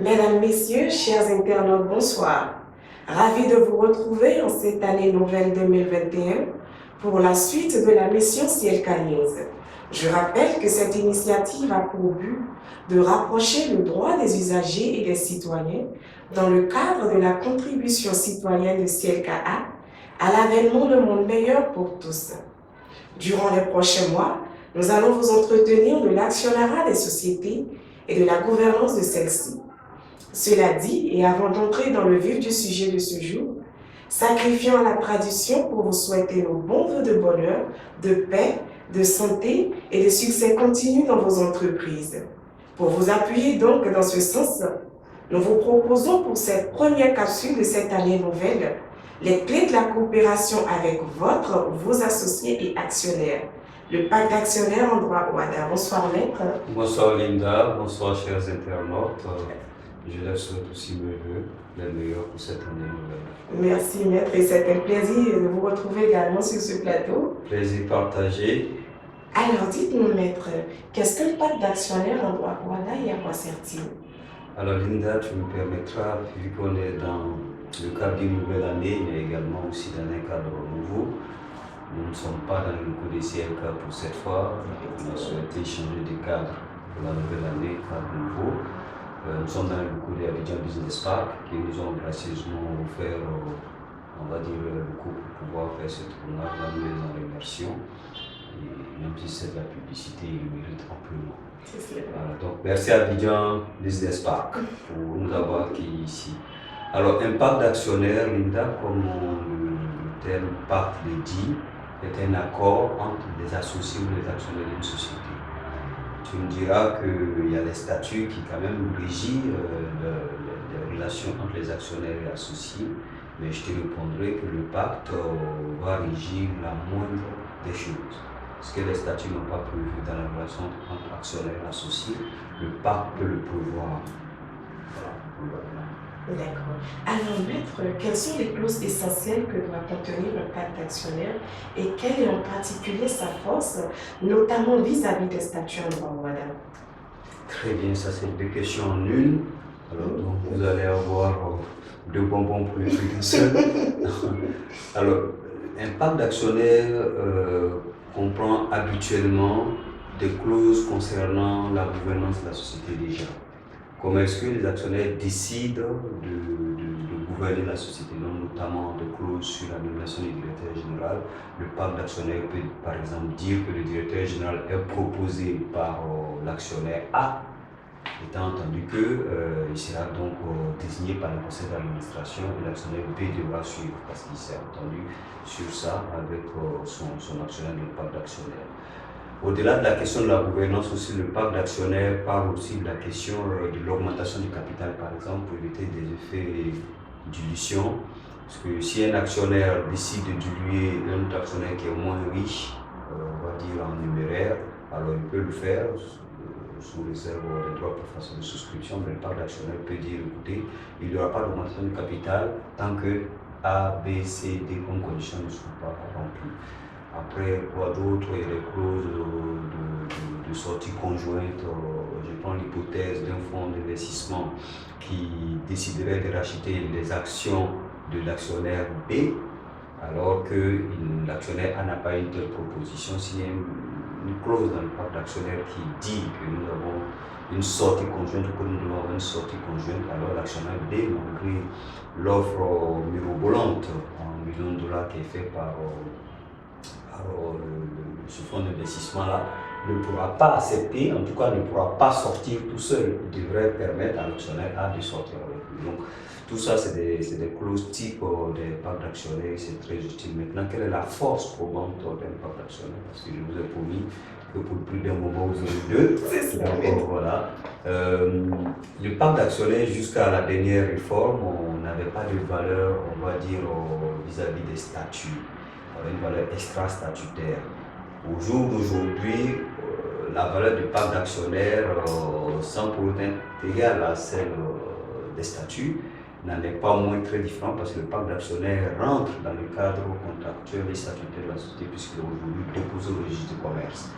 Mesdames, Messieurs, chers internautes, bonsoir. Ravi de vous retrouver en cette année nouvelle 2021 pour la suite de la mission Ciel News. Je rappelle que cette initiative a pour but de rapprocher le droit des usagers et des citoyens dans le cadre de la contribution citoyenne de CIELCA à l'avènement d'un monde meilleur pour tous. Durant les prochains mois, nous allons vous entretenir de l'actionnariat des sociétés et de la gouvernance de celles-ci. Cela dit, et avant d'entrer dans le vif du sujet de ce jour, sacrifions la tradition pour vous souhaiter nos bons vœux de bonheur, de paix, de santé et de succès continu dans vos entreprises. Pour vous appuyer donc dans ce sens, nous vous proposons pour cette première capsule de cette année nouvelle les clés de la coopération avec vos associés et actionnaires. Le pacte d'actionnaires en droit OADA. Bonsoir maître. Bonsoir Linda, bonsoir chers internautes. Je leur souhaite aussi mes vœux, les meilleurs pour cette année nouvelle. Merci maître, et c'est un plaisir de vous retrouver également sur ce plateau. Plaisir partagé. Alors dites-nous maître, qu'est-ce que le pacte d'actionnaires en droit OADA et à quoi sert-il? Alors Linda, tu me permettras, vu qu'on est dans le cadre d'une nouvelle année, mais également aussi dans un cadre nouveau, nous ne sommes pas dans le coup des CLK pour cette fois. On a souhaité changer de cadre pour la nouvelle année, cadre nouveau. Nous sommes dans le coup des Abidjan Business Park qui nous ont gracieusement offert, on va dire, le coup pour pouvoir faire ce tournage. Là, nous les en remercions. Et même si c'est de la publicité, ils le méritent amplement. Donc, merci Abidjan Business Park pour nous avoir accueillis ici. Alors, un pacte d'actionnaires, Linda, comme le terme pacte le dit, est un accord entre les associés ou les actionnaires d'une société. Tu me diras qu'il y a les statuts qui quand même régissent les relations entre les actionnaires et associés, mais je te répondrai que le pacte va régir la moindre des choses. Ce que les statuts n'ont pas prévu dans la relation entre actionnaires et associés, le pacte peut le prévoir. Voilà. D'accord. Alors maître, quelles sont les clauses essentielles que doit contenir un pacte d'actionnaires et quelle est en particulier sa force, notamment vis-à-vis des statuts en droit OADA? Très bien, ça c'est deux questions en une. Alors donc vous allez avoir deux bonbons pour le prix d'un seul. Alors, un pacte d'actionnaires comprend habituellement des clauses concernant la gouvernance de la société déjà. Comment est-ce que les actionnaires décident de gouverner la société, donc notamment des clauses sur la nomination du directeur général. Le pacte d'actionnaires peut par exemple dire que le directeur général est proposé par l'actionnaire A, étant entendu qu'il sera donc désigné par le conseil d'administration et l'actionnaire B devra suivre parce qu'il s'est entendu sur ça avec son actionnaire dans le pacte d'actionnaires. Au-delà de la question de la gouvernance, aussi le pacte d'actionnaires parle aussi de la question de l'augmentation du capital, par exemple, pour éviter des effets de dilution. Parce que si un actionnaire décide de diluer un autre actionnaire qui est moins riche, on va dire en numéraire, alors il peut le faire sous réserve des droits pour façon de souscription, mais le pacte d'actionnaires peut dire, écoutez, il n'y aura pas d'augmentation du capital tant que A, B, C, D comme conditions ne sont pas remplies. Après, quoi d'autre? Il y a des clauses de sortie conjointe. Je prends l'hypothèse d'un fonds d'investissement qui déciderait de racheter les actions de l'actionnaire B, alors que l'actionnaire A n'a pas une telle proposition. S'il y a une clause dans le pacte d'actionnaire qui dit que nous avons une sortie conjointe ou que nous devons avoir une sortie conjointe, alors l'actionnaire B, malgré l'offre mirobolante en millions de dollars qui est faite par ce fonds d'investissement-là ne pourra pas accepter, en tout cas ne pourra pas sortir tout seul. Il devrait permettre à l'actionnaire A de sortir avec lui. Donc tout ça, c'est des clauses type des pactes d'actionnaires, c'est très utile. Maintenant, quelle est la force probante d'un pacte d'actionnaire? Parce que je vous ai promis que pour le prix d'un moment, vous aurez deux. Donc voilà. Le pacte d'actionnaires, jusqu'à la dernière réforme, on n'avait pas de valeur, on va dire, vis-à-vis des statuts. Une valeur extra-statutaire. Au jour d'aujourd'hui, la valeur du pacte d'actionnaires, sans pour autant être égale à celle des statuts, n'en est pas moins très différent parce que le pacte d'actionnaires rentre dans le cadre contractuel et statutaire de la société puisqu'il est aujourd'hui déposé au registre du commerce.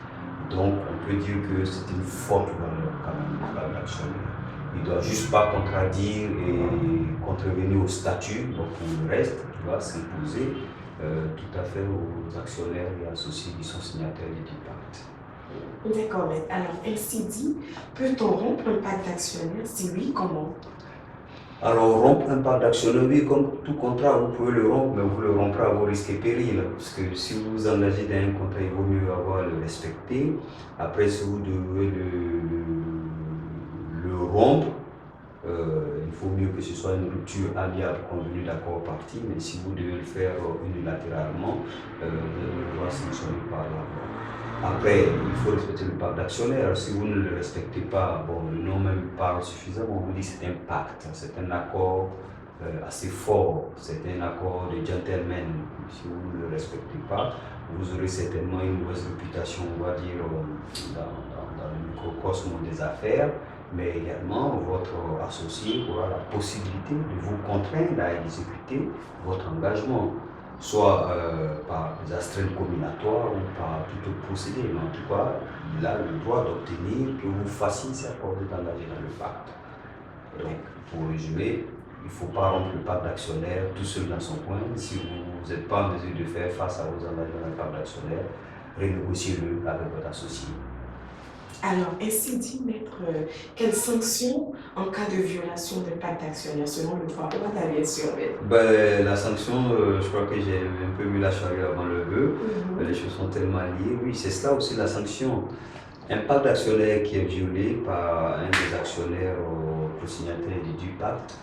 Donc on peut dire que c'est une forte valeur quand même, le pacte d'actionnaires. Et doit juste pas contradire et contrevenir au statut, donc pour le reste, qui va s'imposer tout à fait aux actionnaires et associés qui sont signataires du pacte. D'accord, mais alors ainsi dit, peut-on rompre un pacte d'actionnaire? Si oui, comment? Alors, rompre un pacte d'actionnaire, oui, comme tout contrat, vous pouvez le rompre, mais vous le romprez à vos risques et périls. Parce que si vous vous engagez dans un contrat, il vaut mieux avoir le respecter. Après, si vous devez le rompre, il faut mieux que ce soit une rupture amiable convenue d'accord parties, mais si vous devez le faire unilatéralement, vous devez sanctionner par la loi. Après, il faut respecter le pacte d'actionnaire. Si vous ne le respectez pas, bon, le nom même parle suffisamment. On vous dit que c'est un pacte, c'est un accord assez fort, c'est un accord de gentleman. Si vous ne le respectez pas, vous aurez certainement une mauvaise réputation, on va dire, dans le microcosme des affaires, mais également votre associé aura la possibilité de vous contraindre à exécuter votre engagement, soit par des astreintes combinatoires ou par tout autre procédé. Mais en tout cas, il a le droit d'obtenir que vous fassiez cet accord d'engager dans le pacte. Donc, pour résumer, il ne faut pas rompre le pacte d'actionnaire tout seul dans son coin. Si vous n'êtes pas en mesure de faire face à vos engagements dans le pacte d'actionnaire, renégociez-le avec votre associé. Alors, ainsi dit, maître, quelles sanctions en cas de violation de pacte d'actionnaire selon le droit ouadanais, bien sûr, maître? La sanction, je crois que j'ai un peu mis la charrue avant le bœuf. Les choses sont tellement liées. Oui, c'est cela aussi la sanction. Un pacte d'actionnaire qui est violé par un des actionnaires co-signataires du pacte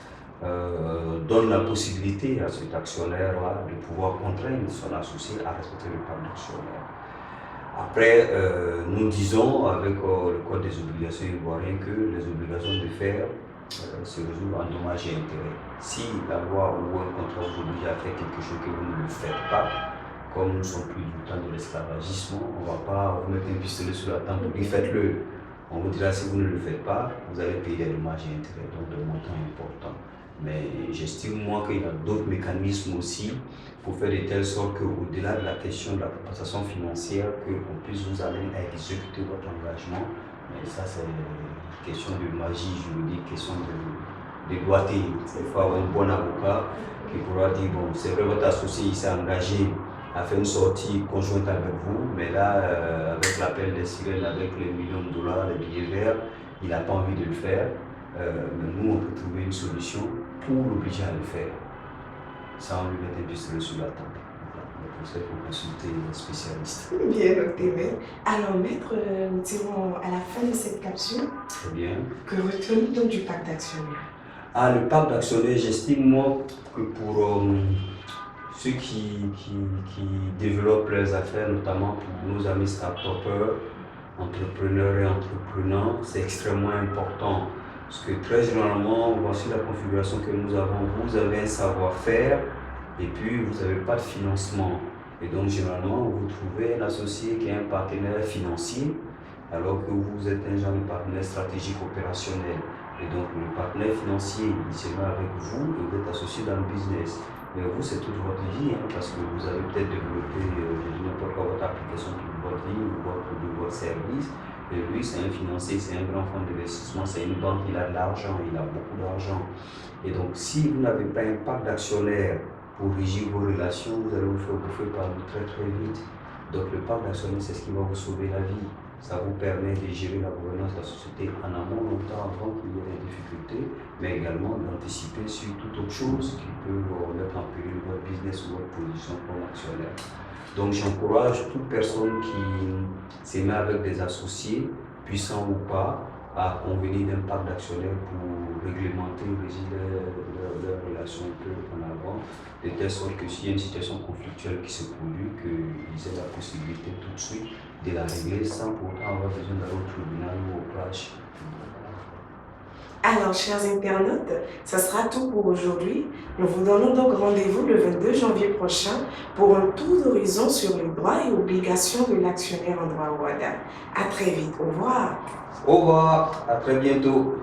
donne la possibilité à cet actionnaire-là de pouvoir contraindre son associé à respecter le pacte d'actionnaire. Après, nous disons avec le Code des obligations ivoirien que les obligations de faire se résolvent en dommages et intérêts. Si la loi ou un contrat vous oblige à faire quelque chose que vous ne le faites pas, comme nous ne sommes plus du temps de l'esclavagisme, on ne va pas vous mettre un pistolet sur la tempe et faites-le. On vous dira si vous ne le faites pas, vous allez payer des dommages et intérêts, donc de montants importants. Mais j'estime moi qu'il y a d'autres mécanismes aussi pour faire de telle sorte qu'au-delà de la question de la compensation financière, qu'on puisse vous amener à exécuter votre engagement. Mais ça, c'est une question de magie juridique, question de doigté. Il faut avoir un bon avocat qui pourra dire, bon, c'est vrai, votre associé il s'est engagé à faire une sortie conjointe avec vous, mais là, avec l'appel des sirènes, avec les millions de dollars, les billets verts, il n'a pas envie de le faire. Mais nous, on peut trouver une solution pour l'obliger à le faire, sans lui mettre un pistolet sur la table. Voilà. Pour ça, il faut consulter un spécialiste. Bien noté, maître. Alors, maître, nous tirons à la fin de cette capsule. Très bien. Que retenons-nous donc du pacte d'actionnaire? Le pacte d'actionnaire, j'estime moi que pour ceux qui développent leurs affaires, notamment pour nos amis start-upers, entrepreneurs et entreprenants, c'est extrêmement important. Parce que très généralement, voici la configuration que nous avons. Vous avez un savoir-faire et puis vous n'avez pas de financement. Et donc généralement, vous trouvez un associé qui est un partenaire financier, alors que vous êtes un genre de partenaire stratégique opérationnel. Et donc le partenaire financier, il se met avec vous et vous êtes associé dans le business. Mais vous, c'est toute votre vie, parce que vous avez peut-être développé n'importe quoi votre application toute votre vie ou votre service. Et lui, c'est un financier, c'est un grand fonds d'investissement, c'est une banque, il a de l'argent, il a beaucoup d'argent. Et donc, si vous n'avez pas un pacte d'actionnaire pour régir vos relations, vous allez vous faire bouffer par nous très très vite. Donc, le pacte d'actionnaire, c'est ce qui va vous sauver la vie. Ça vous permet de gérer la gouvernance de la société en amont, longtemps avant qu'il y ait des difficultés, mais également d'anticiper sur toute autre chose qui peut mettre en péril votre business ou votre position comme actionnaire. Donc j'encourage toute personne qui se met avec des associés, puissants ou pas, à convenir d'un pacte d'actionnaire pour réglementer, régir leurs relations un peu en avant, de telle sorte que s'il y a une situation conflictuelle qui se produit, qu'ils aient la possibilité tout de suite de la régler sans pour autant avoir besoin d'aller au tribunal ou au plage. Alors, chers internautes, ce sera tout pour aujourd'hui. Nous vous donnons donc rendez-vous le 22 janvier prochain pour un tour d'horizon sur les droits et obligations de l'actionnaire en droit WADA. À très vite. Au revoir. Au revoir. À très bientôt.